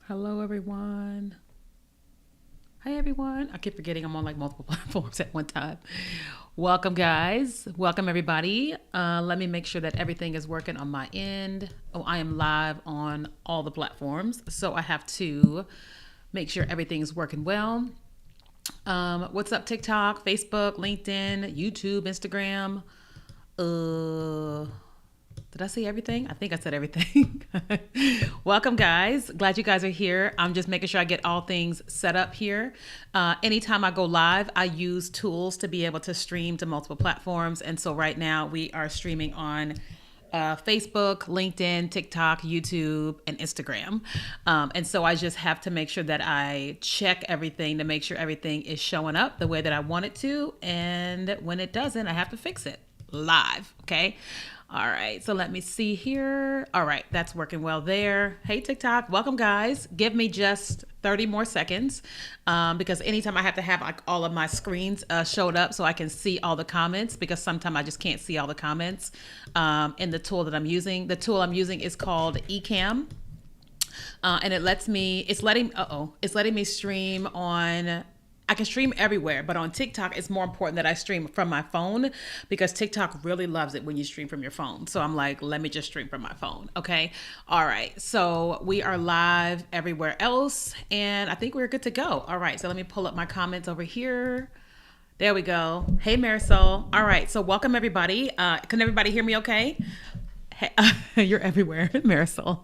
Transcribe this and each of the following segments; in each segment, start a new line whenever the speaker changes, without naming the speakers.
Hello, everyone. Hi, everyone. I keep forgetting I'm on like multiple platforms at one time. Welcome, guys. Welcome, everybody. Let me make sure that everything is working on my end. Oh, I am live on all the platforms. So I have to make sure everything's working well. What's up, TikTok, Facebook, LinkedIn, YouTube, Instagram? Uh, did I say everything? I think I said everything. Welcome, guys. Glad you guys are here. I'm just making sure I get all things set up here. Anytime I go live, I use tools to be able to stream to multiple platforms. And so right now we are streaming on Facebook, LinkedIn, TikTok, YouTube, and Instagram. And so I just have to make sure that I check everything to make sure everything is showing up the way that I want it to. And when it doesn't, I have to fix it live. Okay. All right. So let me see here. All right. That's working well there. Hey, TikTok. Welcome, guys. Give me just 30 more seconds because anytime I have to have like all of my screens showed up so I can see all the comments because sometimes I just can't see all the comments in the tool that I'm using. The tool I'm using is called Ecamm. And it's letting me stream on. I can stream everywhere, but on TikTok, it's more important that I stream from my phone because TikTok really loves it when you stream from your phone. So I'm like, let me just stream from my phone. Okay. All right. So we are live everywhere else, and I think we're good to go. All right. So let me pull up my comments over here. There we go. Hey, Marisol. All right. So welcome, everybody. Can everybody hear me okay? You're everywhere, Marisol.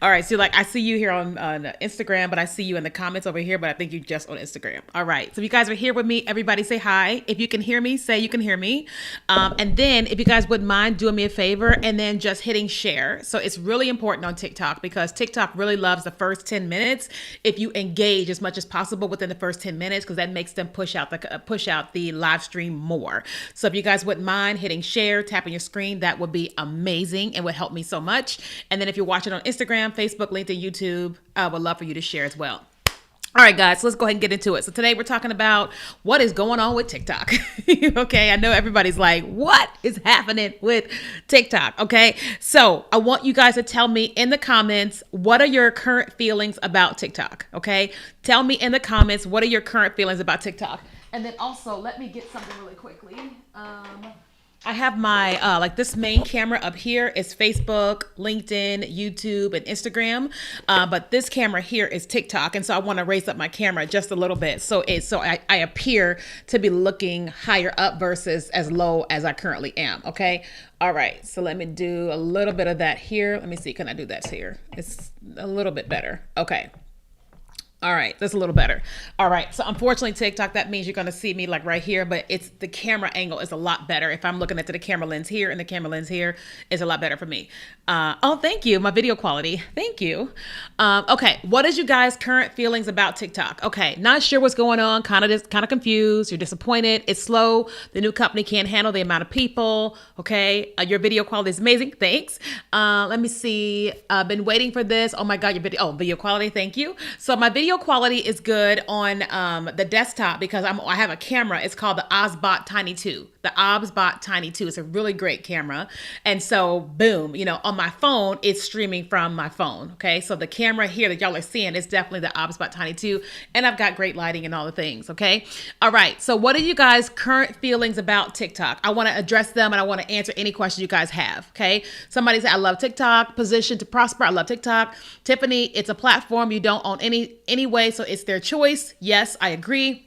All right, so like I see you here on Instagram, but I see you in the comments over here, but I think you're just on Instagram. All right, so if you guys are here with me, everybody say hi. If you can hear me, say you can hear me. And then if you guys wouldn't mind doing me a favor and then just hitting share. So it's really important on TikTok because TikTok really loves the first 10 minutes. If you engage as much as possible within the first 10 minutes, because that makes them push out the live stream more. So if you guys wouldn't mind hitting share, tapping your screen, that would be amazing and would help me so much. And then if you're watching on Instagram, Facebook, LinkedIn, YouTube, I would love for you to share as well. All right, guys, so let's go ahead and get into it. So today we're talking about what is going on with TikTok. Okay, I know everybody's like, what is happening with TikTok? Okay, so I want you guys to tell me in the comments, what are your current feelings about TikTok? Okay, tell me in the comments, what are your current feelings about TikTok? And then also, let me get something really quickly. I have my like this main camera up here is Facebook, LinkedIn, YouTube, and Instagram. But this camera here is TikTok, and so I want to raise up my camera just a little bit so I appear to be looking higher up versus as low as I currently am. Okay. All right. So let me do a little bit of that here. Let me see. Can I do that here? It's a little bit better. Okay. All right, that's a little better. All right, so unfortunately TikTok, that means you're gonna see me like right here, but it's the camera angle is a lot better. If I'm looking at the camera lens here and the camera lens here, it's a lot better for me. Oh, thank you, my video quality, thank you. Okay, what is you guys' current feelings about TikTok? Okay, not sure what's going on, kind of confused, you're disappointed, it's slow, the new company can't handle the amount of people, okay? Your video quality is amazing, thanks. Let me see, I've been waiting for this. Oh my God, video quality, thank you. So my video quality is good on the desktop because I have a camera. It's called the Osbot Tiny 2. The Osbot Tiny 2. It's a really great camera. And so boom, on my phone, it's streaming from my phone. Okay. So the camera here that y'all are seeing is definitely the Osbot Tiny 2. And I've got great lighting and all the things. Okay. All right. So what are you guys' current feelings about TikTok? I want to address them and I want to answer any questions you guys have. Okay. Somebody said, I love TikTok. Position to prosper. I love TikTok. Tiffany, it's a platform you don't own anyway, so it's their choice. Yes, I agree.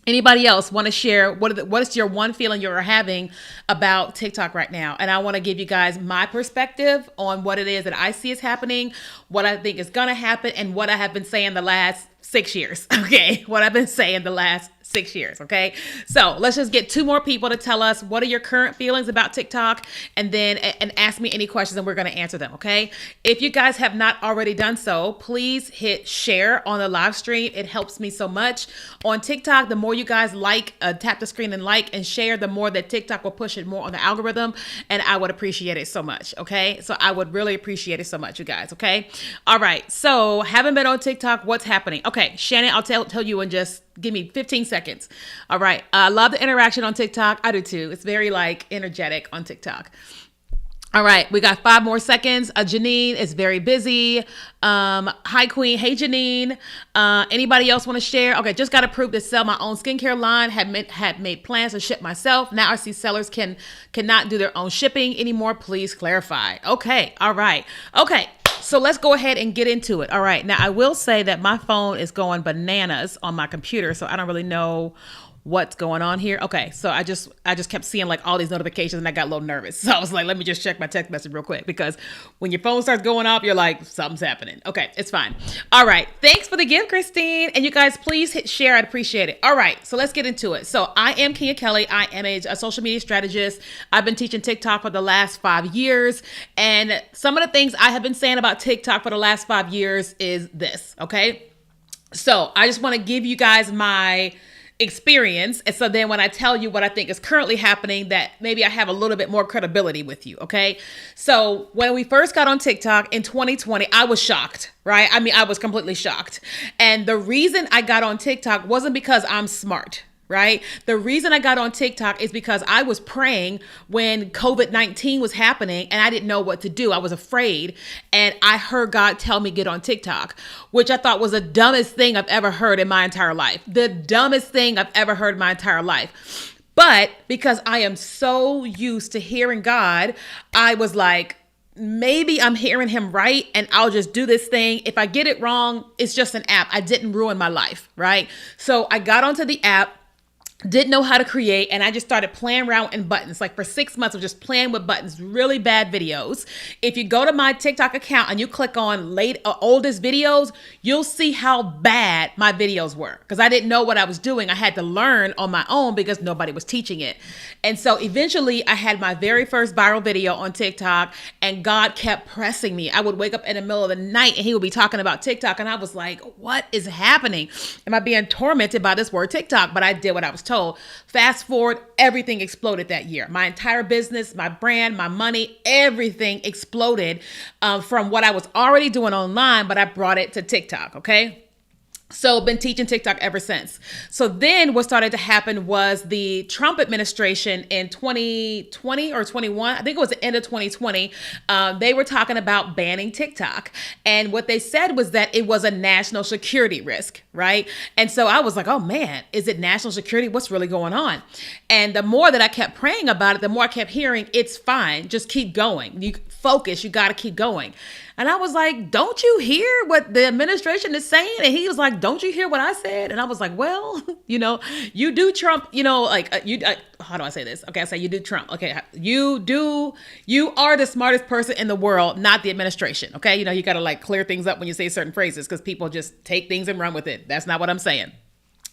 Anybody else want to share what is your one feeling you're having about TikTok right now? And I want to give you guys my perspective on what it is that I see is happening, what I think is going to happen, and what I have been saying the last 6 years. Okay, what I've been saying the last 6 years. Okay, so let's just get two more people to tell us what are your current feelings about TikTok, and then ask me any questions, and we're going to answer them. Okay, if you guys have not already done so, please hit share on the live stream. It helps me so much on TikTok. The more you guys tap the screen and like and share, the more that TikTok will push it more on the algorithm, and I would appreciate it so much. Okay, so I would really appreciate it so much, you guys. Okay, all right. So haven't been on TikTok. What's happening? Okay, Shannon, I'll tell you in just give me 15 seconds. All right. I love the interaction on TikTok. I do too. It's very like energetic on TikTok. All right, we got 5 more seconds. Janine is very busy. Hi, Queen. Hey, Janine. Anybody else want to share? Okay, just got approved to sell my own skincare line. Had made plans to ship myself. Now I see sellers cannot do their own shipping anymore. Please clarify. Okay, all right. Okay, so let's go ahead and get into it. All right, now I will say that my phone is going bananas on my computer, so I don't really know what's going on here. Okay, so I just kept seeing like all these notifications and I got a little nervous. So I was like, let me just check my text message real quick, because when your phone starts going off, you're like, something's happening. Okay, it's fine. All right, thanks for the gift, Christine. And you guys, please hit share. I'd appreciate it. All right, so let's get into it. So I am Kenya Kelly. I am a social media strategist. I've been teaching TikTok for the last 5 years. And some of the things I have been saying about TikTok for the last 5 years is this, okay? So I just want to give you guys my experience. And so then when I tell you what I think is currently happening, that maybe I have a little bit more credibility with you. Okay. So when we first got on TikTok in 2020, I was shocked, right? I mean, I was completely shocked. And the reason I got on TikTok wasn't because I'm smart. Right? The reason I got on TikTok is because I was praying when COVID-19 was happening and I didn't know what to do. I was afraid, and I heard God tell me get on TikTok, which I thought was the dumbest thing I've ever heard in my entire life. The dumbest thing I've ever heard in my entire life. But because I am so used to hearing God, I was like, maybe I'm hearing him right, and I'll just do this thing. If I get it wrong, it's just an app. I didn't ruin my life, right? So I got onto the app, didn't know how to create, and I just started playing around in buttons. Like for 6 months of just playing with buttons, really bad videos. If you go to my TikTok account and you click on oldest videos, you'll see how bad my videos were, because I didn't know what I was doing. I had to learn on my own because nobody was teaching it. And so eventually I had my very first viral video on TikTok, and God kept pressing me. I would wake up in the middle of the night and he would be talking about TikTok, and I was like, what is happening? Am I being tormented by this word TikTok? But I did what I was told. Fast forward, everything exploded that year. My entire business, my brand, my money, everything exploded from what I was already doing online, but I brought it to TikTok, okay? So been teaching TikTok ever since. So then what started to happen was the Trump administration in 2020 or 21, I think it was the end of 2020, they were talking about banning TikTok. And what they said was that it was a national security risk, right? And so I was like, oh man, is it national security? What's really going on? And the more that I kept praying about it, the more I kept hearing, it's fine, just keep going. You focus, you got to keep going. And I was like, don't you hear what the administration is saying? And he was like, don't you hear what I said? And I was like, well, you do Trump, how do I say this? Okay, I say you do Trump. Okay, you are the smartest person in the world, not the administration. Okay, you got to like clear things up when you say certain phrases, because people just take things and run with it. That's not what I'm saying.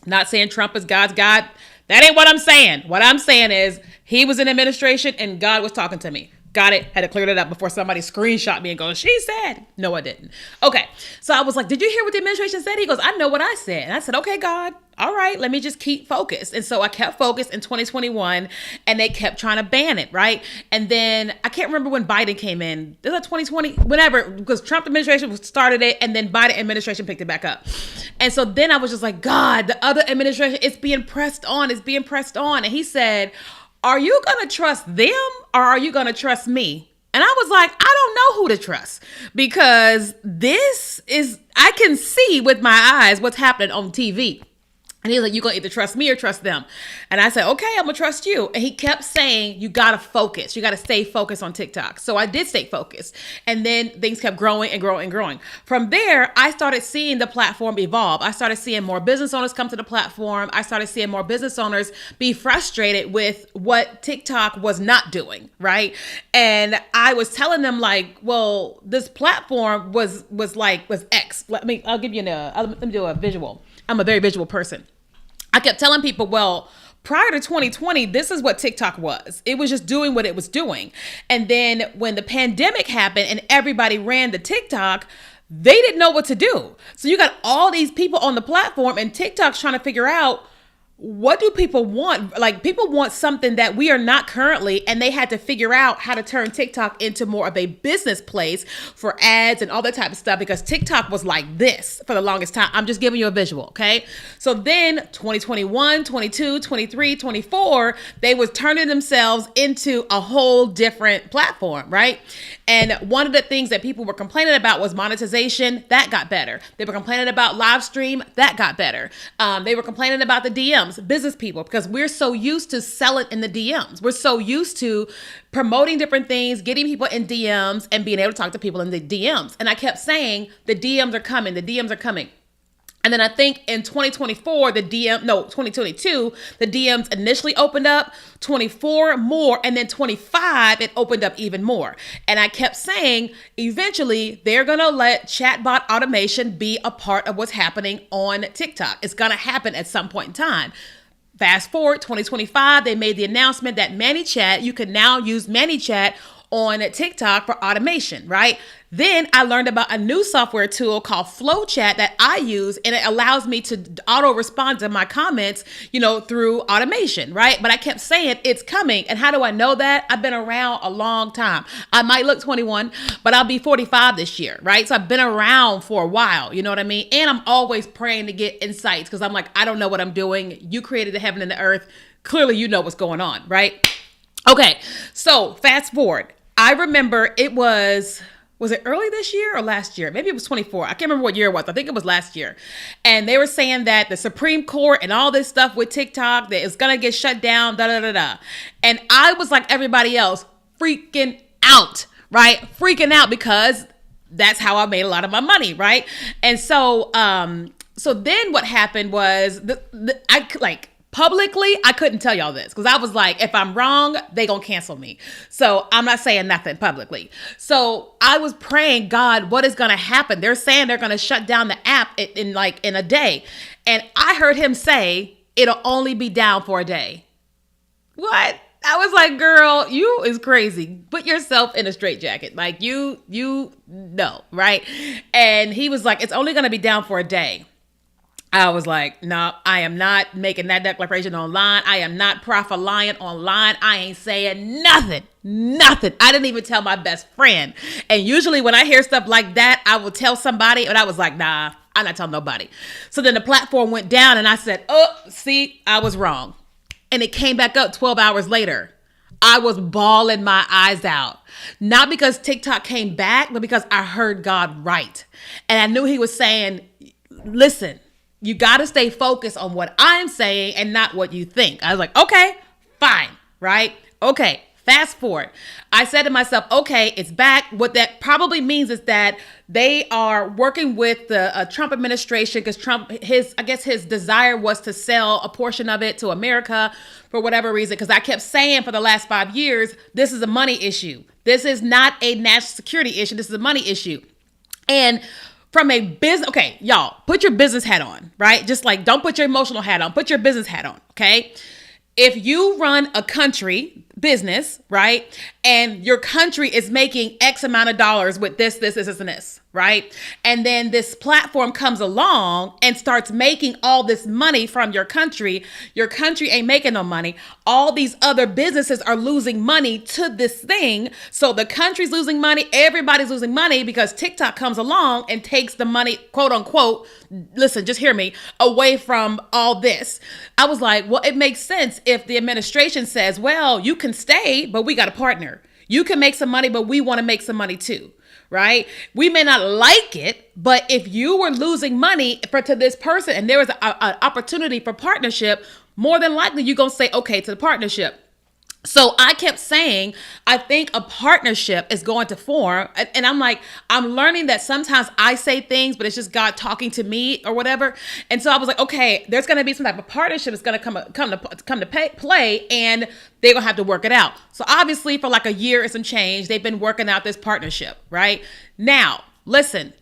Not saying Trump is God's God. That ain't what I'm saying. What I'm saying is he was in administration and God was talking to me. Got it. Had to clear that up before somebody screenshot me and goes, she said. No, I didn't. Okay. So I was like, did you hear what the administration said? He goes, I know what I said. And I said, okay, God. All right, let me just keep focused. And so I kept focused in 2021, and they kept trying to ban it, right? And then I can't remember when Biden came in. Is that 2020? Whenever, because Trump administration started it, and then Biden administration picked it back up. And so then I was just like, God, the other administration, it's being pressed on. And he said, are you going to trust them, or are you going to trust me? And I was like, I don't know who to trust, because I can see with my eyes what's happening on TV. And he's like, you're going to either trust me or trust them. And I said, okay, I'm going to trust you. And he kept saying, you got to focus. You got to stay focused on TikTok. So I did stay focused. And then things kept growing and growing and growing. From there, I started seeing the platform evolve. I started seeing more business owners come to the platform. I started seeing more business owners be frustrated with what TikTok was not doing, right? And I was telling them like, well, this platform was X. Let me do a visual. I'm a very visual person. I kept telling people, well, prior to 2020, this is what TikTok was. It was just doing what it was doing. And then when the pandemic happened and everybody ran to TikTok, they didn't know what to do. So you got all these people on the platform, and TikTok's trying to figure out, what do people want? Like, people want something that we are not currently, and they had to figure out how to turn TikTok into more of a business place for ads and all that type of stuff, because TikTok was like this for the longest time. I'm just giving you a visual, okay? So then 2021, 22, 23, 24, they was turning themselves into a whole different platform, right? And one of the things that people were complaining about was monetization. That got better. They were complaining about live stream. That got better. They were complaining about the DMs, business people, because we're so used to selling in the DMs. We're so used to promoting different things, getting people in DMs and being able to talk to people in the DMs. And I kept saying, the DMs are coming. The DMs are coming. And then I think in 2022, the DMs initially opened up, 24 more, and then 25, it opened up even more. And I kept saying, eventually, they're going to let chatbot automation be a part of what's happening on TikTok. It's going to happen at some point in time. Fast forward, 2025, they made the announcement that ManyChat, you can now use ManyChat on TikTok for automation, right? Then I learned about a new software tool called FlowChat that I use, and it allows me to auto respond to my comments, through automation, right? But I kept saying it's coming. And how do I know that? I've been around a long time. I might look 21, but I'll be 45 this year, right? So I've been around for a while, you know what I mean? And I'm always praying to get insights, because I'm like, I don't know what I'm doing. You created the heaven and the earth. Clearly, you know what's going on, right? Okay, so fast forward. I remember it was it early this year or last year? Maybe it was 24. I can't remember what year it was. I think it was last year. And they were saying that the Supreme Court and all this stuff with TikTok, that it's going to get shut down, And I was like everybody else, freaking out, right? Freaking out, because that's how I made a lot of my money, right? And so, so then what happened was publicly, I couldn't tell y'all this, because I was like, if I'm wrong, they gonna cancel me. So I'm not saying nothing publicly. So I was praying, God, what is gonna happen? They're saying they're gonna shut down the app in a day. And I heard him say, it'll only be down for a day. What? I was like, girl, you is crazy. Put yourself in a straitjacket. Like, you know, right? And he was like, it's only gonna be down for a day. I was like, no, I am not making that declaration online. I am not prophet-lying online. I ain't saying nothing. I didn't even tell my best friend. And usually when I hear stuff like that, I will tell somebody. And I was like, nah, I'm not telling nobody. So then the platform went down and I said, oh, see, I was wrong. And it came back up 12 hours later. I was bawling my eyes out. Not because TikTok came back, but because I heard God right. And I knew he was saying, listen, you got to stay focused on what I'm saying and not what you think. I was like, okay, fine, right? Okay, fast forward. I said to myself, okay, it's back. What that probably means is that they are working with the Trump administration, because Trump, his desire was to sell a portion of it to America for whatever reason. Because I kept saying for the last 5 years, this is a money issue. This is not a national security issue. This is a money issue. And from a business, okay, y'all, put your business hat on, right? Just like, don't put your emotional hat on, put your business hat on, okay? If you run a country business, right, and your country is making X amount of dollars with this, and this, right? And then this platform comes along and starts making all this money from your country ain't making no money. All these other businesses are losing money to this thing. So the country's losing money, everybody's losing money, because TikTok comes along and takes the money, quote unquote, listen, just hear me, away from all this. I was like, well, it makes sense if the administration says, well, you can stay, but we got a partner. You can make some money, but we want to make some money too. Right? We may not like it, but if you were losing money to this person and there was an opportunity for partnership, more than likely you're going to say okay to the partnership. So I kept saying, I think a partnership is going to form. And I'm like, I'm learning that sometimes I say things, but it's just God talking to me or whatever. And so I was like, okay, there's going to be some type of partnership that's going to come to play, and they're going to have to work it out. So obviously for like a year and some change, they've been working out this partnership, right? Now, listen,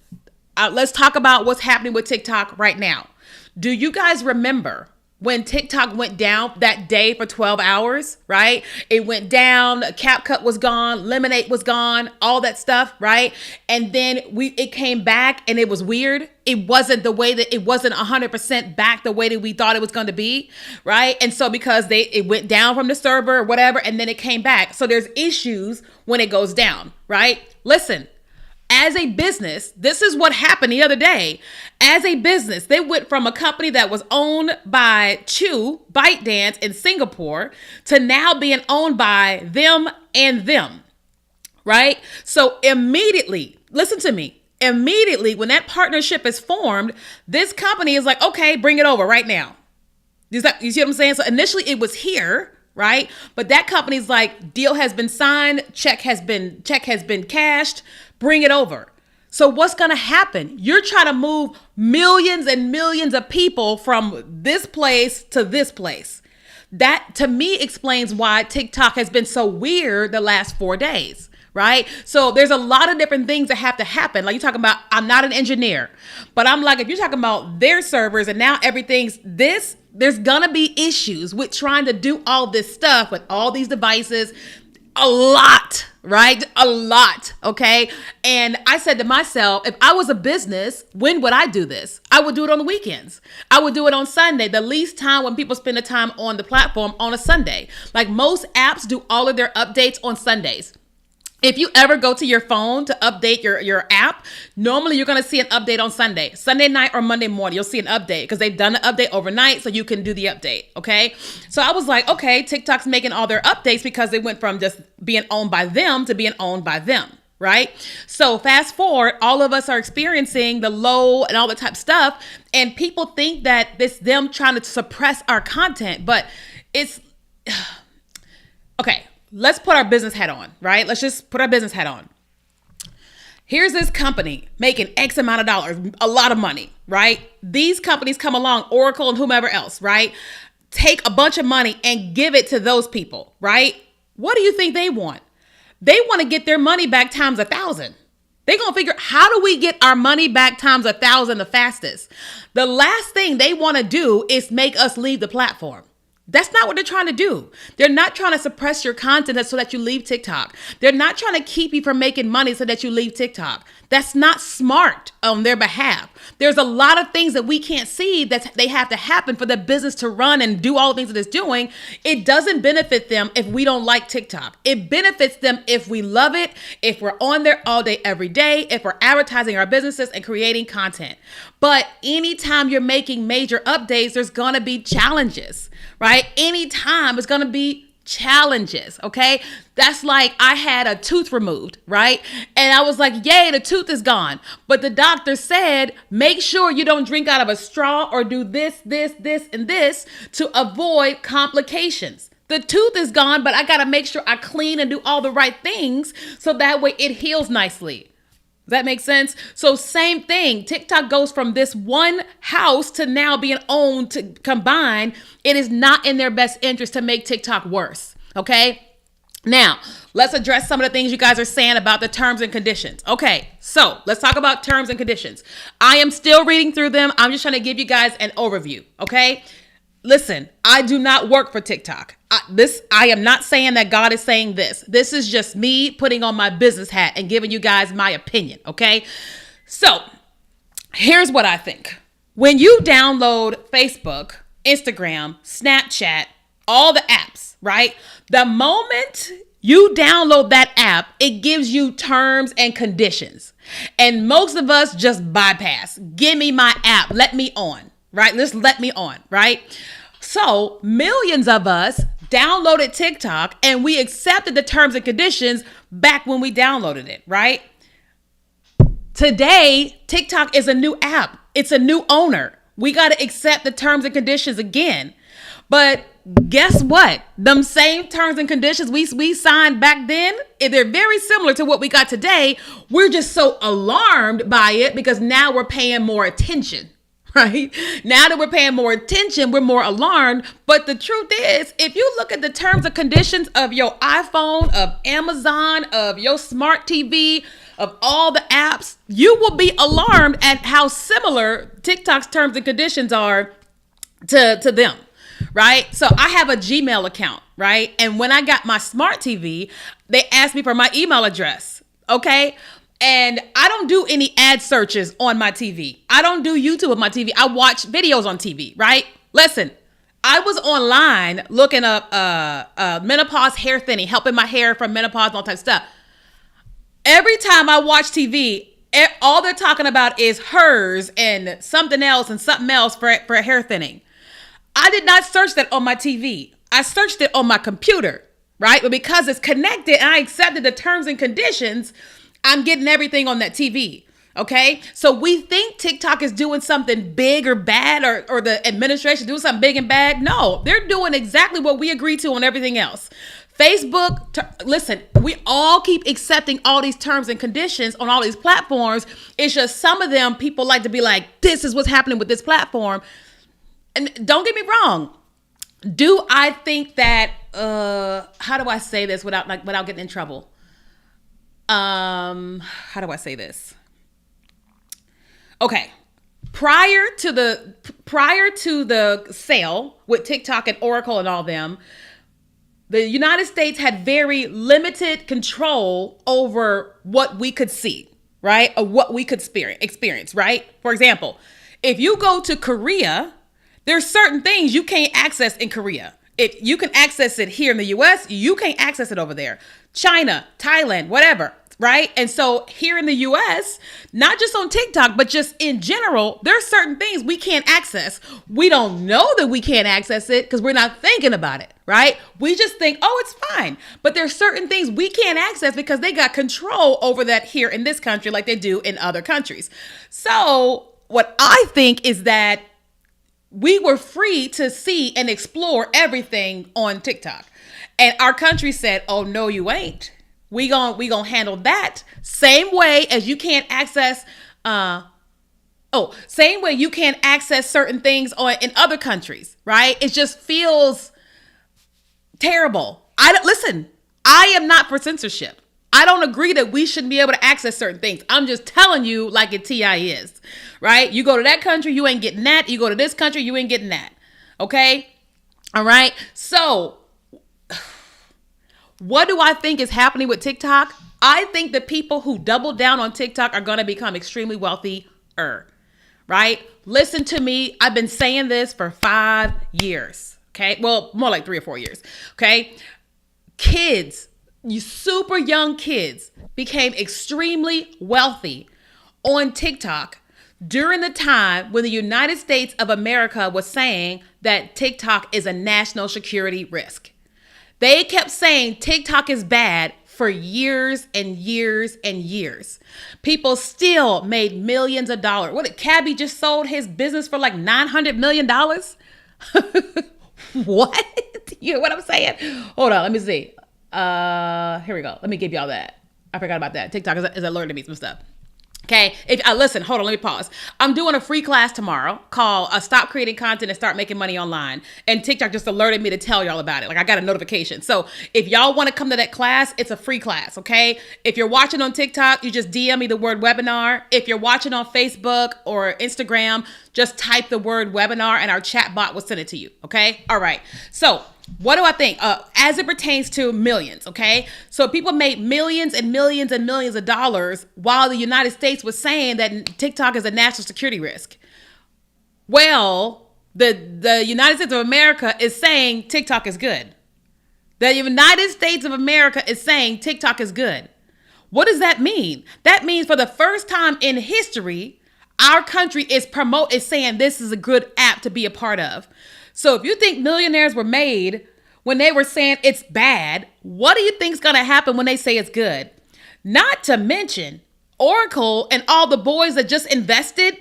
let's talk about what's happening with TikTok right now. Do you guys remember when TikTok went down that day for 12 hours, right? It went down, CapCut was gone, Lemonade was gone, all that stuff, right? And then it came back and it was weird. It wasn't the way that it wasn't 100% back the way that we thought it was going to be, right? And so because it went down from the server or whatever, and then it came back. So there's issues when it goes down, right? Listen. As a business, this is what happened the other day. As a business, they went from a company that was owned by Chew, ByteDance in Singapore, to now being owned by them and them, right? So immediately, listen to me, immediately when that partnership is formed, this company is like, okay, bring it over right now. You see what I'm saying? So initially it was here, right? But that company's like, deal has been signed, check has been cashed, bring it over. So what's going to happen? You're trying to move millions and millions of people from this place to this place. That to me explains why TikTok has been so weird the last 4 days. Right? So there's a lot of different things that have to happen. Like you're talking about, I'm not an engineer, but I'm like, if you're talking about their servers and now everything's this, there's gonna be issues with trying to do all this stuff with all these devices. A lot, right? A lot. Okay. And I said to myself, if I was a business, when would I do this? I would do it on the weekends. I would do it on Sunday, the least time when people spend the time on the platform on a Sunday. Like most apps do all of their updates on Sundays. If you ever go to your phone to update your app, normally you're going to see an update on Sunday night or Monday morning. You'll see an update because they've done the update overnight so you can do the update. Okay. So I was like, okay, TikTok's making all their updates because they went from just being owned by them to being owned by them. Right. So fast forward, all of us are experiencing the low and all the type of stuff. And people think that this them trying to suppress our content, but it's okay. Let's put our business hat on, right? Let's just put our business hat on. Here's this company making X amount of dollars, a lot of money, right? These companies come along, Oracle and whomever else, right? Take a bunch of money and give it to those people, right? What do you think they want? They want to get their money back times 1,000. They're going to figure, how do we get our money back times 1,000 the fastest? The last thing they want to do is make us leave the platform. That's not what they're trying to do. They're not trying to suppress your content so that you leave TikTok. They're not trying to keep you from making money so that you leave TikTok. That's not smart on their behalf. There's a lot of things that we can't see that they have to happen for the business to run and do all the things that it's doing. It doesn't benefit them if we don't like TikTok. It benefits them if we love it, if we're on there all day, every day, if we're advertising our businesses and creating content. But anytime you're making major updates, there's going to be challenges, right? Anytime it's going to be challenges. Okay. That's like I had a tooth removed, right? And I was like, yay, the tooth is gone. But the doctor said, make sure you don't drink out of a straw or do this, and this to avoid complications. The tooth is gone, but I got to make sure I clean and do all the right things so that way it heals nicely. Does that make sense? So same thing. TikTok goes from this one house to now being owned to combine. It is not in their best interest to make TikTok worse. Okay. Now let's address some of the things you guys are saying about the terms and conditions. Okay. So let's talk about terms and conditions. I am still reading through them. I'm just trying to give you guys an overview. Okay. Listen, I do not work for TikTok. I am not saying that God is saying this. This is just me putting on my business hat and giving you guys my opinion. Okay. So here's what I think. When you download Facebook, Instagram, Snapchat, all the apps, right? The moment you download that app, it gives you terms and conditions. And most of us just bypass. Give me my app. Let me on. Right? Just let me on, right? So millions of us downloaded TikTok and we accepted the terms and conditions back when we downloaded it, right? Today, TikTok is a new app. It's a new owner. We got to accept the terms and conditions again. But guess what? Them same terms and conditions we signed back then, they're very similar to what we got today. We're just so alarmed by it because now we're paying more attention. Right? Now that we're paying more attention, we're more alarmed. But the truth is, if you look at the terms and conditions of your iPhone, of Amazon, of your smart TV, of all the apps, you will be alarmed at how similar TikTok's terms and conditions are to them. right? So I have a Gmail account, right? And when I got my smart TV, they asked me for my email address, okay? And I don't do any ad searches on my TV. I don't do YouTube on my TV. I watch videos on TV, right? Listen, I was online looking up menopause hair thinning, helping my hair from menopause and all type of stuff. Every time I watch TV, all they're talking about is hers and something else for hair thinning. I did not search that on my TV. I searched it on my computer, right? But because it's connected and I accepted the terms and conditions, I'm getting everything on that TV. Okay. So we think TikTok is doing something big or bad, or the administration doing something big and bad. No, they're doing exactly what we agreed to on everything else. Facebook, listen, we all keep accepting all these terms and conditions on all these platforms. It's just some of them people like to be like, this is what's happening with this platform. And don't get me wrong. Do I think that, how do I say this without getting in trouble? How do I say this? Okay. Prior to the sale with TikTok and Oracle and all them, the United States had very limited control over what we could see, right? Or what we could experience, right? For example, if you go to Korea, there's certain things you can't access in Korea. If you can access it here in the US, you can't access it over there. China, Thailand, whatever, right? And so here in the US, not just on TikTok, but just in general, there's certain things we can't access. We don't know that we can't access it because we're not thinking about it, right? We just think, oh, it's fine. But there's certain things we can't access because they got control over that here in this country like they do in other countries. So what I think is that we were free to see and explore everything on TikTok. And our country said, oh, no, you ain't. We gonna handle that same way as you can't access, same way you can't access certain things in other countries, right? It just feels terrible. I am not for censorship. I don't agree that we shouldn't be able to access certain things. I'm just telling you like it TI is, right? You go to that country, you ain't getting that. You go to this country, you ain't getting that. Okay? All right? So what do I think is happening with TikTok? I think the people who double down on TikTok are going to become extremely wealthier, right? Listen to me. I've been saying this for 5 years. Okay? Well, more like 3 or 4 years. Okay? Kids, you super young kids became extremely wealthy on TikTok during the time when the United States of America was saying that TikTok is a national security risk. They kept saying TikTok is bad for years and years and years. People still made millions of dollars. What did Cabby just sold his business for like $900 million? What? You know what I'm saying? Hold on, let me see. Here we go. Let me give y'all that. I forgot about that. TikTok is alerting me some stuff. Okay. Listen, hold on. Let me pause. I'm doing a free class tomorrow called Stop Creating Content and Start Making Money Online. And TikTok just alerted me to tell y'all about it. Like I got a notification. So if y'all want to come to that class, it's a free class. Okay. If you're watching on TikTok, you just DM me the word webinar. If you're watching on Facebook or Instagram, just type the word webinar and our chat bot will send it to you. Okay. All right. So what do I think? As it pertains to millions, okay? So people made millions and millions and millions of dollars while the United States was saying that TikTok is a national security risk. Well, the United States of America is saying TikTok is good. The United States of America is saying TikTok is good. What does that mean? That means for the first time in history, our country is saying this is a good app to be a part of. So if you think millionaires were made when they were saying it's bad, what do you think is going to happen when they say it's good? Not to mention Oracle and all the boys that just invested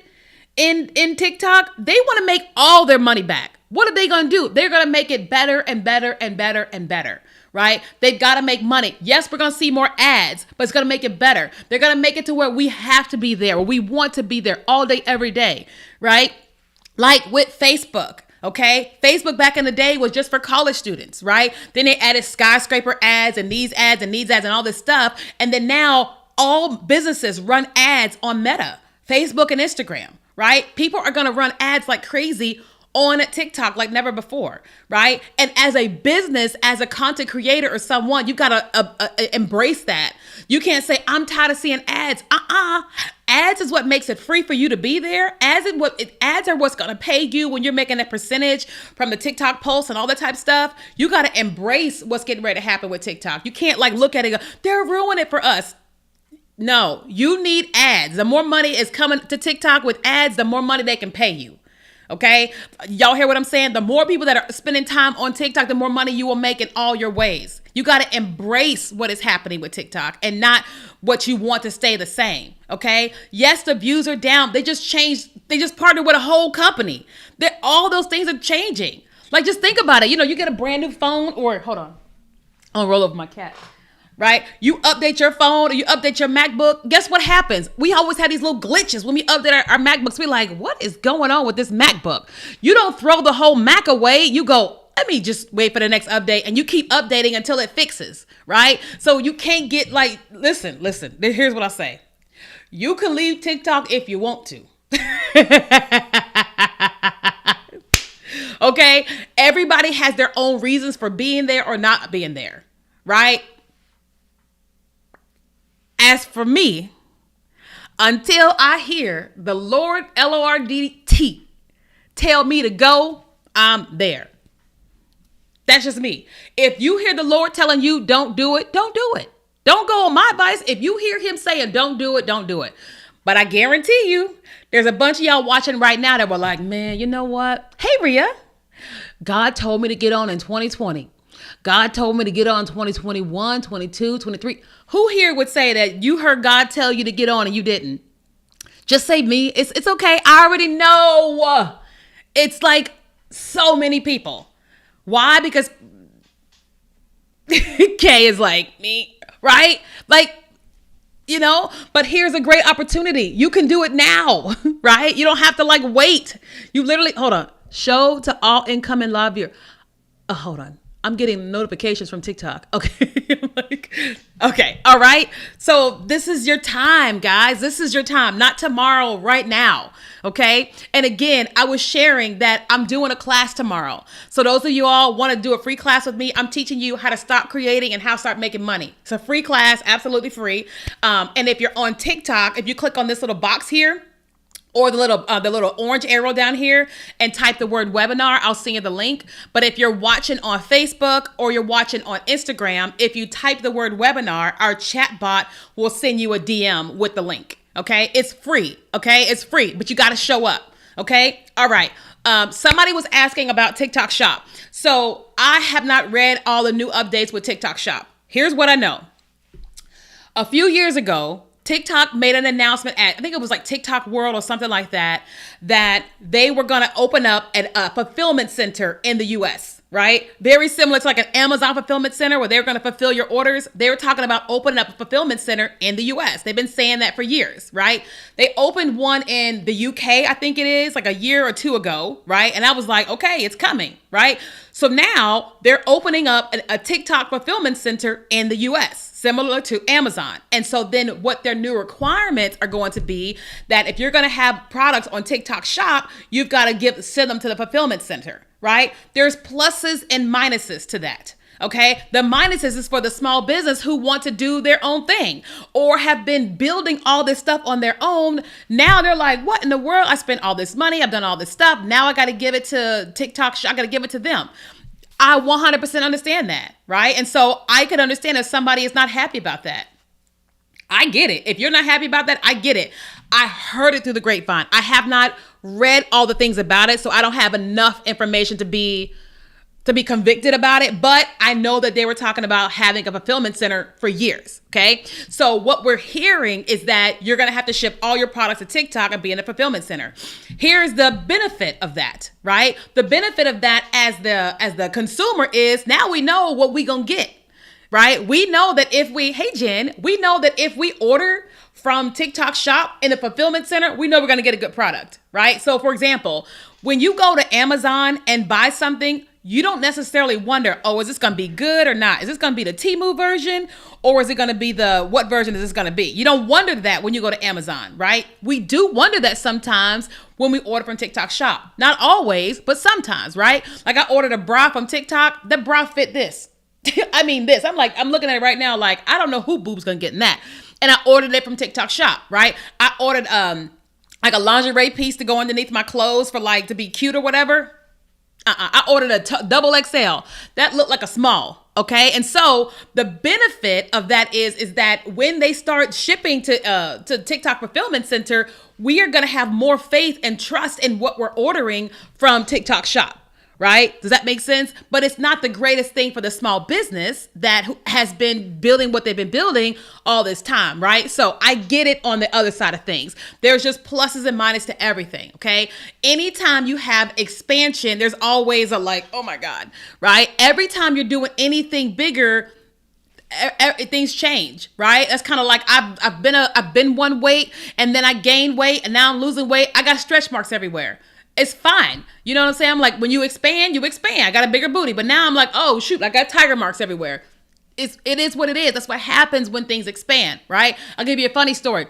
in TikTok, they want to make all their money back. What are they going to do? They're going to make it better and better and better and better, right? They've got to make money. Yes, we're going to see more ads, but it's going to make it better. They're going to make it to where we have to be there, where we want to be there all day, every day, right? Like with Facebook. Okay, Facebook back in the day was just for college students, right? Then they added skyscraper ads and these ads and these ads and all this stuff. And then now all businesses run ads on Meta, Facebook and Instagram, right? People are going to run ads like crazy on TikTok like never before, right? And as a business, as a content creator or someone, you got to embrace that. You can't say, I'm tired of seeing ads. Ads is what makes it free for you to be there. Ads are what's going to pay you when you're making a percentage from the TikTok posts and all that type of stuff. You got to embrace what's getting ready to happen with TikTok. You can't like look at it and go, they're ruining it for us. No, you need ads. The more money is coming to TikTok with ads, the more money they can pay you. Okay. Y'all hear what I'm saying? The more people that are spending time on TikTok, the more money you will make in all your ways. You got to embrace what is happening with TikTok and not what you want to stay the same. Okay. Yes, the views are down. They just partnered with a whole company. All those things are changing. Like, just think about it. You know, you get a brand new phone or hold on. I'll roll over my cat. Right? You update your phone or you update your MacBook. Guess what happens? We always have these little glitches when we update our MacBooks. We're like, what is going on with this MacBook? You don't throw the whole Mac away. You go, let me just wait for the next update. And you keep updating until it fixes. Right? So you can't get like, listen. Here's what I say. You can leave TikTok if you want to. Okay? Everybody has their own reasons for being there or not being there. Right? As for me, until I hear the Lord, Lord, tell me to go, I'm there. That's just me. If you hear the Lord telling you don't do it, don't do it. Don't go on my advice. If you hear him saying don't do it, don't do it. But I guarantee you, there's a bunch of y'all watching right now that were like, man, you know what? Hey, Rhea, God told me to get on in 2020. God told me to get on 2021, 22, 23. Who here would say that you heard God tell you to get on and you didn't? Just say me. It's okay. I already know. It's like so many people. Why? Because Kay is like me, right? Like, you know, but here's a great opportunity. You can do it now, right? You don't have to like wait. You literally, hold on. Show to all incoming live viewer. Hold on. I'm getting notifications from TikTok. Okay. Okay. All right. So this is your time, guys. This is your time, not tomorrow, right now. Okay. And again, I was sharing that I'm doing a class tomorrow. So those of you all want to do a free class with me, I'm teaching you how to stop creating and how to start making money. It's a free class, absolutely free. And if you're on TikTok, if you click on this little box here, or the little orange arrow down here and type the word webinar, I'll send you the link. But if you're watching on Facebook or you're watching on Instagram, if you type the word webinar, our chat bot will send you a DM with the link. Okay. It's free. Okay. It's free, but you got to show up. Okay. All right. Somebody was asking about TikTok Shop. So I have not read all the new updates with TikTok Shop. Here's what I know. A few years ago, TikTok made an announcement at, I think it was like TikTok World or something like that, that they were going to open up a fulfillment center in the US, right? Very similar to like an Amazon fulfillment center where they're going to fulfill your orders. They were talking about opening up a fulfillment center in the US. They've been saying that for years, right? They opened one in the UK, I think it is, like a year or two ago, right? And I was like, okay, it's coming, right? So now they're opening up a TikTok fulfillment center in the US. Similar to Amazon. And so then what their new requirements are going to be that if you're going to have products on TikTok Shop, you've got to send them to the fulfillment center, right? There's pluses and minuses to that. Okay. The minuses is for the small business who want to do their own thing or have been building all this stuff on their own. Now they're like, what in the world? I spent all this money. I've done all this stuff. Now I got to give it to TikTok Shop. I got to give it to them. I 100% understand that, right? And so I could understand if somebody is not happy about that. I get it. If you're not happy about that, I get it. I heard it through the grapevine. I have not read all the things about it, so I don't have enough information to be convicted about it, but I know that they were talking about having a fulfillment center for years, okay? So what we're hearing is that you're gonna have to ship all your products to TikTok and be in a fulfillment center. Here's the benefit of that, right? The benefit of that as the consumer is now we know what we gonna get, right? We know that we know that if we order from TikTok Shop in the fulfillment center, we know we're gonna get a good product, right? So for example, when you go to Amazon and buy something, you don't necessarily wonder, oh, is this going to be good or not? Is this going to be the Temu version, or is it going to be what version is this going to be? You don't wonder that when you go to Amazon, right? We do wonder that sometimes when we order from TikTok Shop. Not always, but sometimes, right? Like I ordered a bra from TikTok. The bra fit this. I mean this. I'm looking at it right now like, I don't know who boob's going to get in that. And I ordered it from TikTok Shop, right? I ordered like a lingerie piece to go underneath my clothes for like to be cute or whatever. I ordered a double XL. That looked like a small. Okay. And so the benefit of that is that when they start shipping to TikTok Fulfillment Center, we are going to have more faith and trust in what we're ordering from TikTok Shop. Right? Does that make sense? But it's not the greatest thing for the small business that has been building what they've been building all this time, right? So I get it on the other side of things. There's just pluses and minuses to everything, okay? Anytime you have expansion, there's always a like, oh my God, right? Every time you're doing anything bigger, things change, right? That's kind of like I've been one weight and then I gained weight and now I'm losing weight. I got stretch marks everywhere. It's fine. You know what I'm saying? I'm like, when you expand, you expand. I got a bigger booty, but now I'm like, oh shoot, I got tiger marks everywhere. It is what it is. That's what happens when things expand, right? I'll give you a funny story.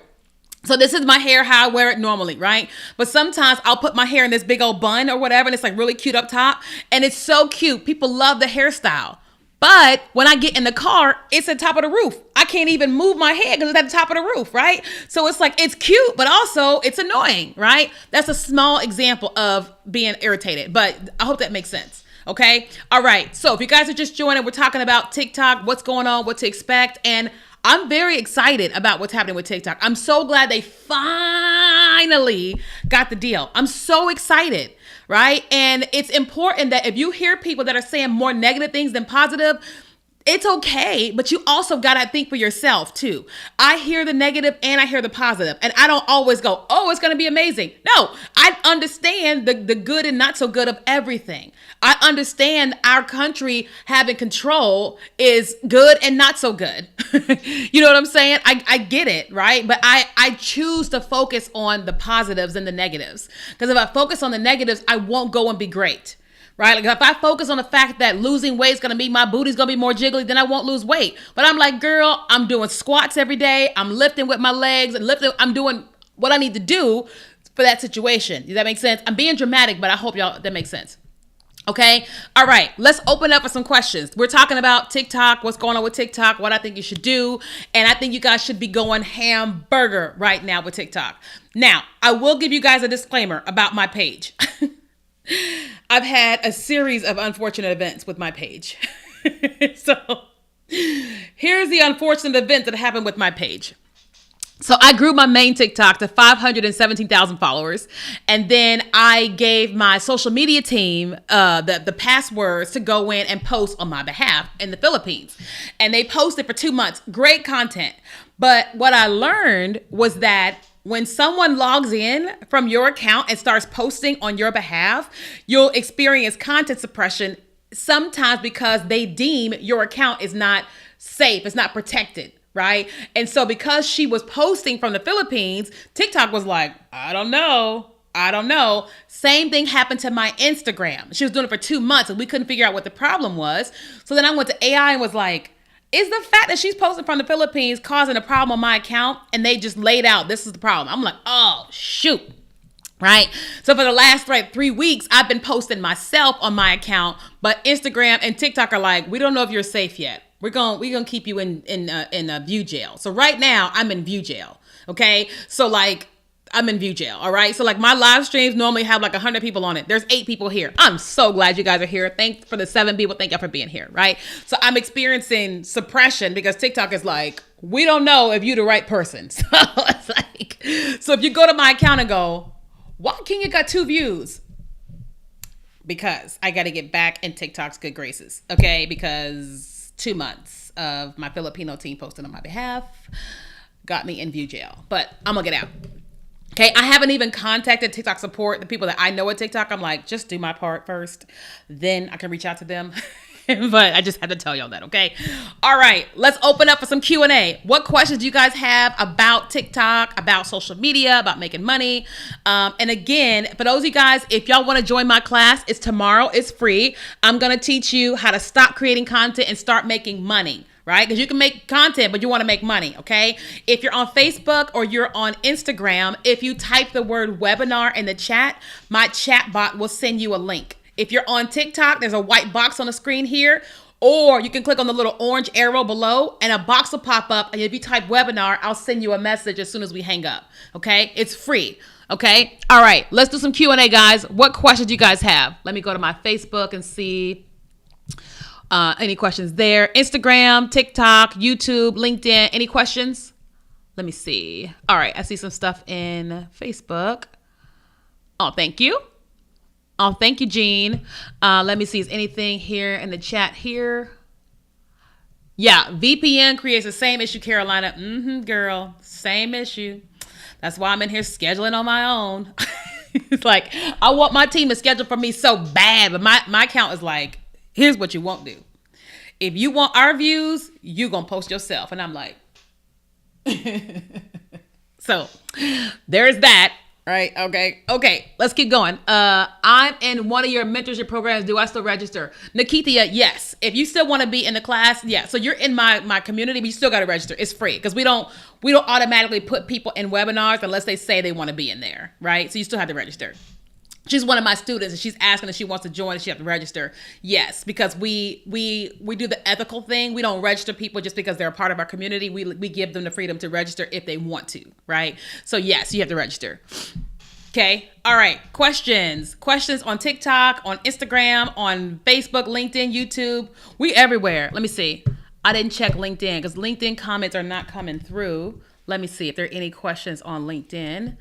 So this is my hair, how I wear it normally, right? But sometimes I'll put my hair in this big old bun or whatever, and it's like really cute up top. And it's so cute. People love the hairstyle. But when I get in the car, it's at the top of the roof. I can't even move my head because it's at the top of the roof, right? So it's like, it's cute, but also it's annoying, right? That's a small example of being irritated, but I hope that makes sense. Okay. All right. So if you guys are just joining, we're talking about TikTok, what's going on, what to expect. And I'm very excited about what's happening with TikTok. I'm so glad they finally got the deal. I'm so excited. Right? And it's important that if you hear people that are saying more negative things than positive, it's okay, but you also got to think for yourself too. I hear the negative and I hear the positive, and I don't always go, oh, it's going to be amazing. No, I understand the good and not so good of everything. I understand our country having control is good and not so good. You know what I'm saying? I get it, right? But I choose to focus on the positives and the negatives, because if I focus on the negatives, I won't go and be great. Right? Like if I focus on the fact that losing weight is going to be, my booty's going to be more jiggly, then I won't lose weight. But I'm like, girl, I'm doing squats every day. I'm lifting with my legs and I'm doing what I need to do for that situation. Does that make sense? I'm being dramatic, but I hope that makes sense. Okay. All right. Let's open up with some questions. We're talking about TikTok, what's going on with TikTok, what I think you should do. And I think you guys should be going hamburger right now with TikTok. Now, I will give you guys a disclaimer about my page. I've had a series of unfortunate events with my page. So here's the unfortunate event that happened with my page. So I grew my main TikTok to 517,000 followers. And then I gave my social media team the passwords to go in and post on my behalf in the Philippines. And they posted for 2 months. Great content. But what I learned was that when someone logs in from your account and starts posting on your behalf, you'll experience content suppression sometimes because they deem your account is not safe, it's not protected, right? And so because she was posting from the Philippines, TikTok was like, I don't know. Same thing happened to my Instagram. She was doing it for 2 months and we couldn't figure out what the problem was. So then I went to AI and was like, is the fact that she's posting from the Philippines causing a problem on my account? And they just laid out, this is the problem. I'm like, oh, shoot. Right. So for the last 3 weeks, I've been posting myself on my account, but Instagram and TikTok are like, we don't know if you're safe yet. We're going to keep you in view jail. So right now I'm in view jail. Okay. So like, I'm in view jail. All right. So like my live streams normally have like 100 people on it. There's 8 people here. I'm so glad you guys are here. Thanks for the 7 people. Thank y'all for being here. Right. So I'm experiencing suppression because TikTok is like, we don't know if you're the right person. So it's like, so if you go to my account and go, why can you got 2 views? Because I got to get back in TikTok's good graces. Okay. Because 2 months of my Filipino team posting on my behalf got me in view jail, but I'm gonna get out. Okay, I haven't even contacted TikTok support, the people that I know at TikTok. I'm like, just do my part first, then I can reach out to them. But I just had to tell y'all that, okay? All right, let's open up for some Q&A. What questions do you guys have about TikTok, about social media, about making money? And again, for those of you guys, if y'all want to join my class, it's tomorrow. It's free. I'm going to teach you how to stop creating content and start making money. Right? Because you can make content, but you want to make money, okay? If you're on Facebook or you're on Instagram, if you type the word webinar in the chat, my chat bot will send you a link. If you're on TikTok, there's a white box on the screen here, or you can click on the little orange arrow below and a box will pop up. And if you type webinar, I'll send you a message as soon as we hang up, okay? It's free, okay? All right, let's do some Q&A, guys. What questions do you guys have? Let me go to my Facebook and see. Any questions there? Instagram, TikTok, YouTube, LinkedIn. Any questions? Let me see. All right. I see some stuff in Facebook. Oh, thank you. Oh, thank you, Jean. Let me see. Is anything here in the chat here? Yeah. VPN creates the same issue, Carolina. Girl. Same issue. That's why I'm in here scheduling on my own. It's like, I want my team to schedule for me so bad, but my account is like, here's what you won't do. If you want our views, you gonna post yourself. And I'm like, so there's that, right? Okay, let's keep going. I'm in one of your mentorship programs. Do I still register? Nikita, yes. If you still want to be in the class, yeah. So you're in my community, but you still got to register. It's free because we don't automatically put people in webinars unless they say they want to be in there, right? So you still have to register. She's one of my students and she's asking if she wants to join and she have to register. Yes, because we do the ethical thing. We don't register people just because they're a part of our community. We give them the freedom to register if they want to, right? So yes, you have to register. Okay. All right. Questions on TikTok, on Instagram, on Facebook, LinkedIn, YouTube. We everywhere. Let me see. I didn't check LinkedIn because LinkedIn comments are not coming through. Let me see if there are any questions on LinkedIn.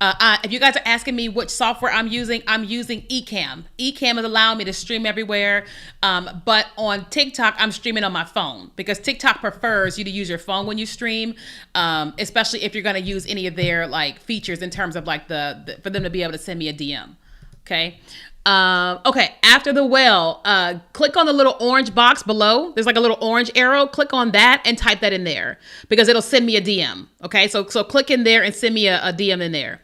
If you guys are asking me which software I'm using Ecamm. Ecamm is allowing me to stream everywhere. But on TikTok, I'm streaming on my phone because TikTok prefers you to use your phone when you stream, especially if you're going to use any of their like features in terms of like for them to be able to send me a DM. Okay. Okay. After the whale, click on the little orange box below. There's like a little orange arrow. Click on that and type that in there because it'll send me a DM. Okay. So click in there and send me a DM in there.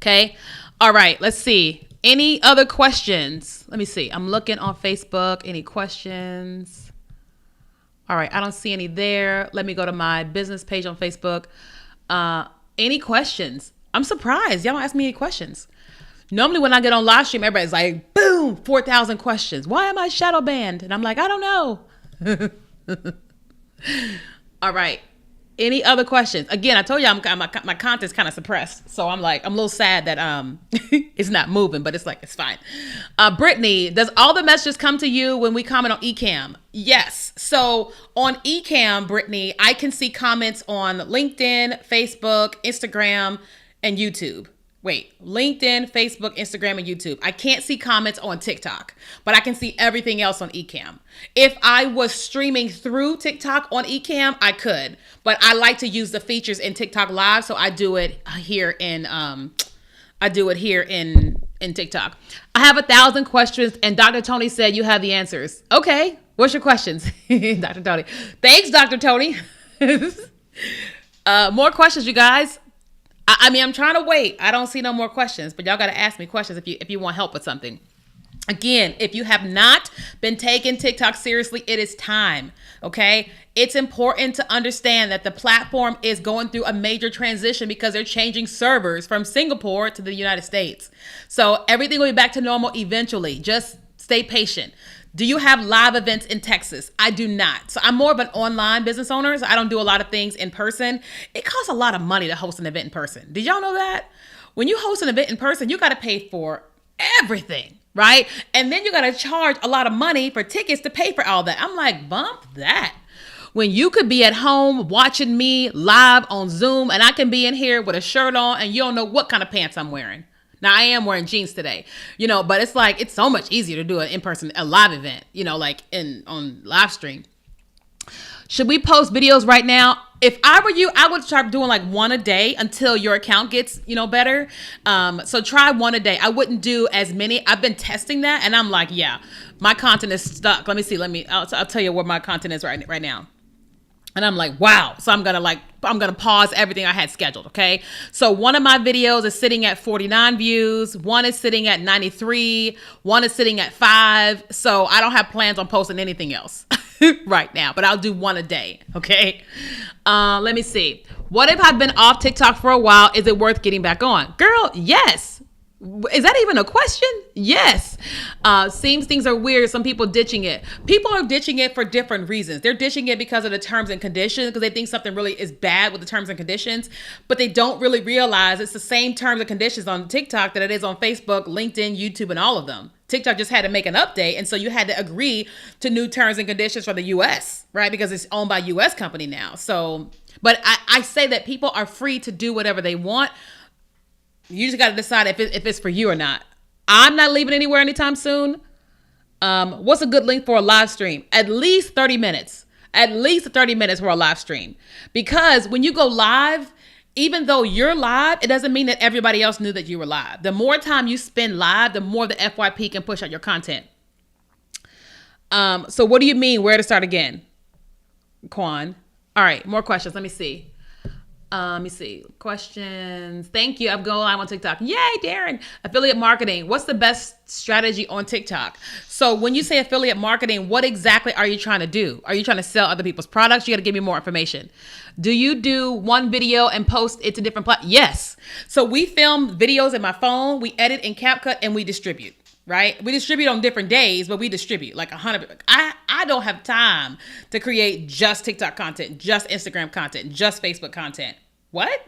Okay. All right. Let's see. Any other questions? Let me see. I'm looking on Facebook. Any questions? All right. I don't see any there. Let me go to my business page on Facebook. Any questions? I'm surprised. Y'all don't ask me any questions. Normally when I get on live stream, everybody's like, boom, 4,000 questions. Why am I shadow banned? And I'm like, I don't know. All right. Any other questions? Again, I told you my content's kind of suppressed. So I'm a little sad that it's not moving, but it's fine. Brittany, does all the messages come to you when we comment on Ecamm? Yes. So on Ecamm, Brittany, I can see comments on LinkedIn, Facebook, Instagram, and YouTube. Wait, LinkedIn, Facebook, Instagram, and YouTube. I can't see comments on TikTok, but I can see everything else on Ecamm. If I was streaming through TikTok on Ecamm, I could, but I like to use the features in TikTok Live, so I do it here in TikTok. I have 1,000 questions, and Dr. Tony said you have the answers. Okay, what's your questions, Dr. Tony? Thanks, Dr. Tony. More questions, you guys. I mean, I'm trying to wait. I don't see no more questions, but y'all got to ask me questions if you want help with something. Again, if you have not been taking TikTok seriously, it is time, okay? It's important to understand that the platform is going through a major transition because they're changing servers from Singapore to the United States. So everything will be back to normal eventually. Just stay patient. Do you have live events in Texas? I do not. So I'm more of an online business owner, so I don't do a lot of things in person. It costs a lot of money to host an event in person. Did y'all know that? When you host an event in person, you got to pay for everything, right? And then you got to charge a lot of money for tickets to pay for all that. I'm like, bump that. When you could be at home watching me live on Zoom and I can be in here with a shirt on and you don't know what kind of pants I'm wearing. Now, I am wearing jeans today, but it's so much easier to do an in-person, a live event, on live stream. Should we post videos right now? If I were you, I would start doing like one a day until your account gets, better. So try one a day. I wouldn't do as many. I've been testing that and I'm like, yeah, my content is stuck. Let me see. I'll tell you where my content is right now. And I'm like, wow. So I'm going to pause everything I had scheduled. Okay. So one of my videos is sitting at 49 views. One is sitting at 93. One is sitting at 5. So I don't have plans on posting anything else right now, but I'll do one a day. Okay. Let me see. What if I've been off TikTok for a while? Is it worth getting back on? Girl, yes. Is that even a question? Yes. Seems things are weird. Some people ditching it. People are ditching it for different reasons. They're ditching it because of the terms and conditions, because they think something really is bad with the terms and conditions, but they don't really realize it's the same terms and conditions on TikTok that it is on Facebook, LinkedIn, YouTube, and all of them. TikTok just had to make an update. And so you had to agree to new terms and conditions for the US, right? Because it's owned by a US company now. So, but I say that people are free to do whatever they want. You just got to decide if it's for you or not. I'm not leaving anywhere anytime soon. What's a good length for a live stream? At least 30 minutes. At least 30 minutes for a live stream. Because when you go live, even though you're live, it doesn't mean that everybody else knew that you were live. The more time you spend live, the more the FYP can push out your content. So what do you mean? Where to start again? Quan. All right, more questions. Let me see. Questions. Thank you. I'm going live on TikTok. Yay, Darren. Affiliate marketing. What's the best strategy on TikTok? So when you say affiliate marketing, what exactly are you trying to do? Are you trying to sell other people's products? You got to give me more information. Do you do one video and post it to different platforms? Yes. So we film videos in my phone, we edit in CapCut, and we distribute. Right? We distribute on different days, but we distribute like 100. I don't have time to create just TikTok content, just Instagram content, just Facebook content. What?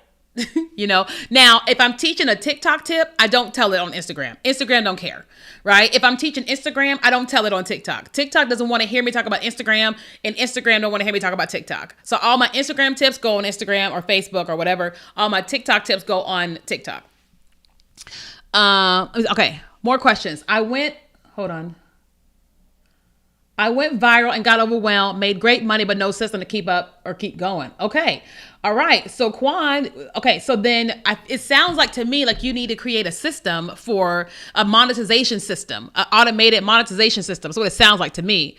Now, if I'm teaching a TikTok tip, I don't tell it on Instagram. Instagram don't care, right? If I'm teaching Instagram, I don't tell it on TikTok. TikTok doesn't want to hear me talk about Instagram, and Instagram don't want to hear me talk about TikTok. So all my Instagram tips go on Instagram or Facebook or whatever. All my TikTok tips go on TikTok. Okay. More questions. I went viral and got overwhelmed, made great money, but no system to keep up or keep going. Okay. All right. So Quan, okay. So then it sounds like to me, like you need to create a system for a monetization system, an automated monetization system. That's what it sounds like to me.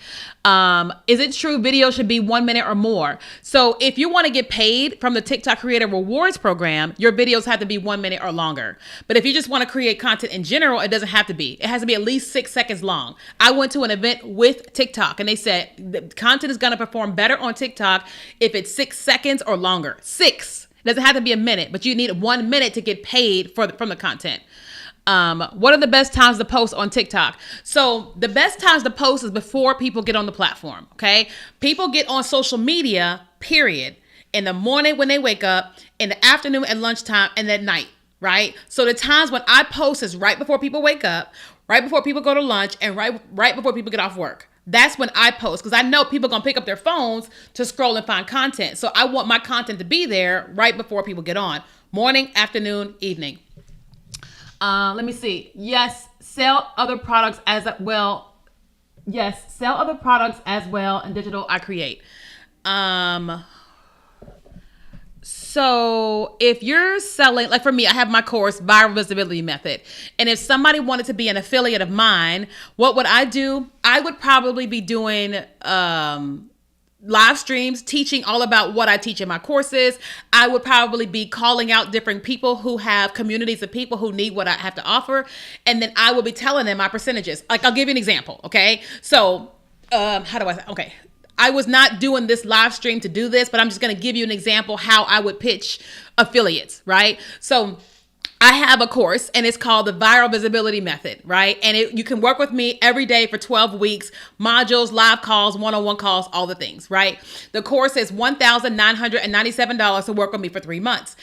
Is it true video should be 1 minute or more? So if you want to get paid from the TikTok Creator Rewards program, your videos have to be 1 minute or longer. But if you just want to create content in general, it doesn't have to be. It has to be at least 6 seconds long. I went to an event with TikTok and they said the content is going to perform better on TikTok if it's 6 seconds or longer. 6. It doesn't have to be a minute, but you need 1 minute to get paid from the content. What are the best times to post on TikTok? So the best times to post is before people get on the platform. Okay. People get on social media, period. In the morning when they wake up, in the afternoon at lunchtime, and at night. Right. So the times when I post is right before people wake up, right before people go to lunch, and right before people get off work. That's when I post, because I know people are going to pick up their phones to scroll and find content. So I want my content to be there right before people get on. Morning, afternoon, evening. Let me see. Yes, sell other products as well. Yes, sell other products as well in digital I create. So if you're selling, like for me, I have my course, Viral Visibility Method. And if somebody wanted to be an affiliate of mine, what would I do? I would probably be doing live streams, teaching all about what I teach in my courses. I would probably be calling out different people who have communities of people who need what I have to offer. And then I will be telling them my percentages. Like I'll give you an example. Okay. So I was not doing this live stream to do this, but I'm just going to give you an example how I would pitch affiliates, right? So I have a course and it's called the Viral Visibility Method, right? And you can work with me every day for 12 weeks, modules, live calls, one-on-one calls, all the things, right? The course is $1,997 to work with me for 3 months.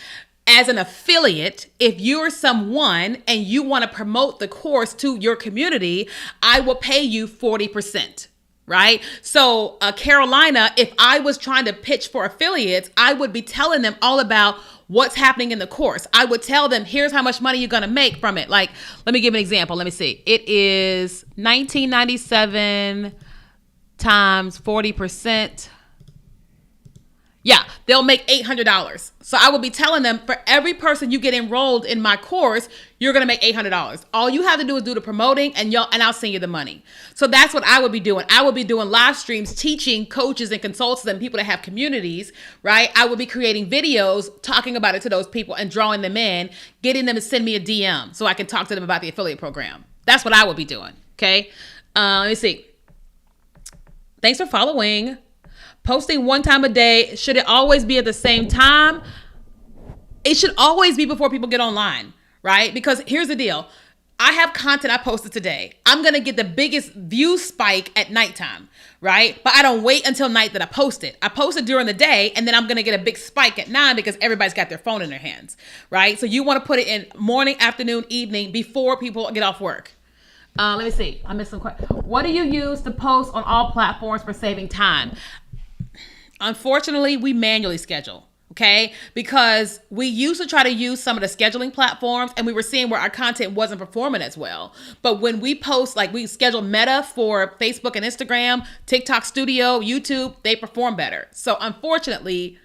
As an affiliate, if you're someone and you want to promote the course to your community, I will pay you 40%. Right? So Carolina, if I was trying to pitch for affiliates, I would be telling them all about what's happening in the course. I would tell them, here's how much money you're going to make from it. Like, let me give an example. Let me see. It is $19.97 times 40%. Yeah, they'll make $800. So I will be telling them, for every person you get enrolled in my course, you're gonna make $800. All you have to do is do the promoting, and I'll send you the money. So that's what I would be doing. I would be doing live streams, teaching coaches and consultants and people that have communities, right? I would be creating videos, talking about it to those people and drawing them in, getting them to send me a DM so I can talk to them about the affiliate program. That's what I would be doing. Okay. Let me see. Thanks for following. Posting one time a day. Should it always be at the same time? It should always be before people get online, right? Because here's the deal. I have content I posted today. I'm going to get the biggest view spike at nighttime, right? But I don't wait until night that I post it. I post it during the day, and then I'm going to get a big spike at 9 because everybody's got their phone in their hands, right? So you want to put it in morning, afternoon, evening before people get off work. Let me see. I missed some questions. What do you use to post on all platforms for saving time? Unfortunately, we manually schedule, okay? Because we used to try to use some of the scheduling platforms, and we were seeing where our content wasn't performing as well. But when we post, like we schedule Meta for Facebook and Instagram, TikTok Studio, YouTube, they perform better. So unfortunately,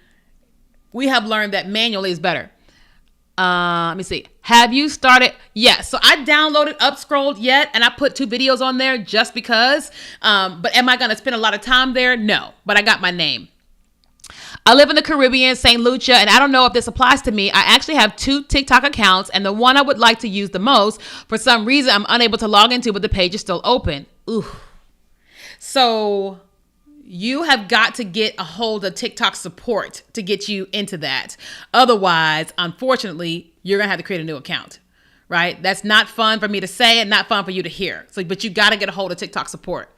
we have learned that manually is better. Let me see. Have you started? Yes. So I downloaded Upscrolled Yet, and I put 2 videos on there just because. But am I going to spend a lot of time there? No. But I got my name. I live in the Caribbean, St. Lucia, and I don't know if this applies to me. I actually have 2 TikTok accounts, and the one I would like to use the most, for some reason, I'm unable to log into, but the page is still open. Ooh. So you have got to get a hold of TikTok support to get you into that. Otherwise, unfortunately, you're going to have to create a new account, right? That's not fun for me to say and not fun for you to hear. So, but you got to get a hold of TikTok support.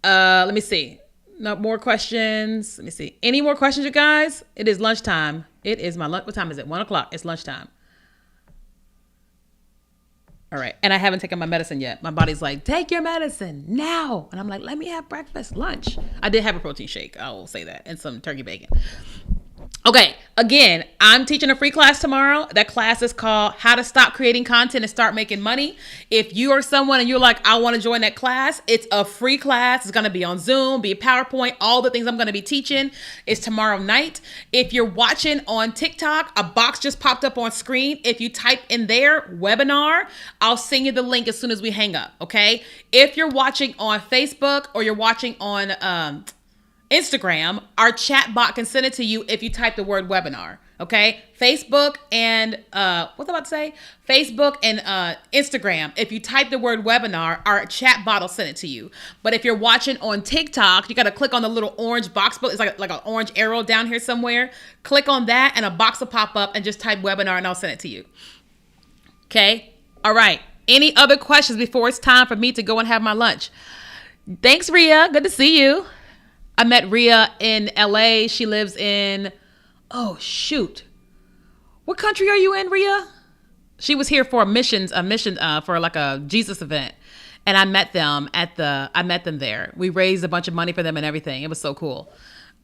Let me see. No more questions. Let me see. Any more questions, you guys? It is lunchtime. It is my lunch. What time is it? 1 o'clock. It's lunchtime. All right. And I haven't taken my medicine yet. My body's like, take your medicine now. And I'm like, let me have breakfast, lunch. I did have a protein shake. I will say that. And some turkey bacon. Okay, again, I'm teaching a free class tomorrow. That class is called How to Stop Creating Content and Start Making Money. If you are someone and you're like, I want to join that class, it's a free class. It's going to be on Zoom, be PowerPoint, all the things I'm going to be teaching is tomorrow night. If you're watching on TikTok, a box just popped up on screen. If you type in there, webinar, I'll send you the link as soon as we hang up, okay? If you're watching on Facebook or you're watching on Instagram, our chat bot can send it to you if you type the word webinar. Okay. Facebook and, what's I about to say? Facebook and, Instagram. If you type the word webinar, our chat bot will send it to you. But if you're watching on TikTok, you got to click on the little orange box. It's like an orange arrow down here somewhere. Click on that and a box will pop up and just type webinar and I'll send it to you. Okay. All right. Any other questions before it's time for me to go and have my lunch? Thanks, Ria. Good to see you. I met Ria in LA. She lives in, oh shoot. What country are you in, Ria? She was here for a mission for like a Jesus event. And I met them there. We raised a bunch of money for them and everything. It was so cool.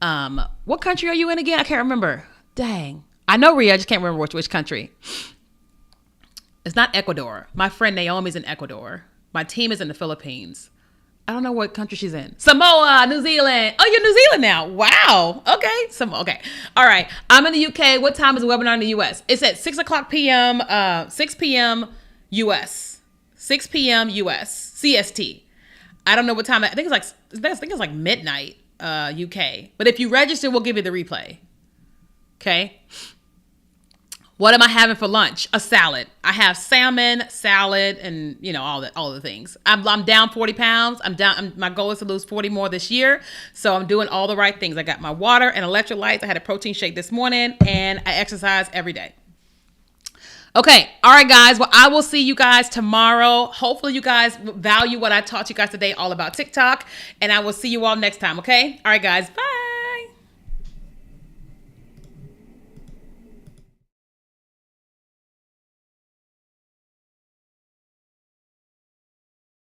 What country are you in again? I can't remember. Dang. I know Ria, I just can't remember which country. It's not Ecuador. My friend Naomi's in Ecuador. My team is in the Philippines. I don't know what country she's in. Samoa, New Zealand. Oh, you're New Zealand now. Wow. Okay. Okay. All right. I'm in the UK. What time is the webinar in the US? It's at 6 o'clock p.m. 6 p.m. US. 6 p.m. US. CST. I don't know what time. I think it's like midnight UK. But if you register, we'll give you the replay. Okay. What am I having for lunch? A salad. I have salmon, salad, and all the things. I'm down 40 pounds. My goal is to lose 40 more this year. So I'm doing all the right things. I got my water and electrolytes. I had a protein shake this morning and I exercise every day. Okay. All right, guys. Well, I will see you guys tomorrow. Hopefully you guys value what I taught you guys today all about TikTok, and I will see you all next time. Okay. All right, guys. Bye.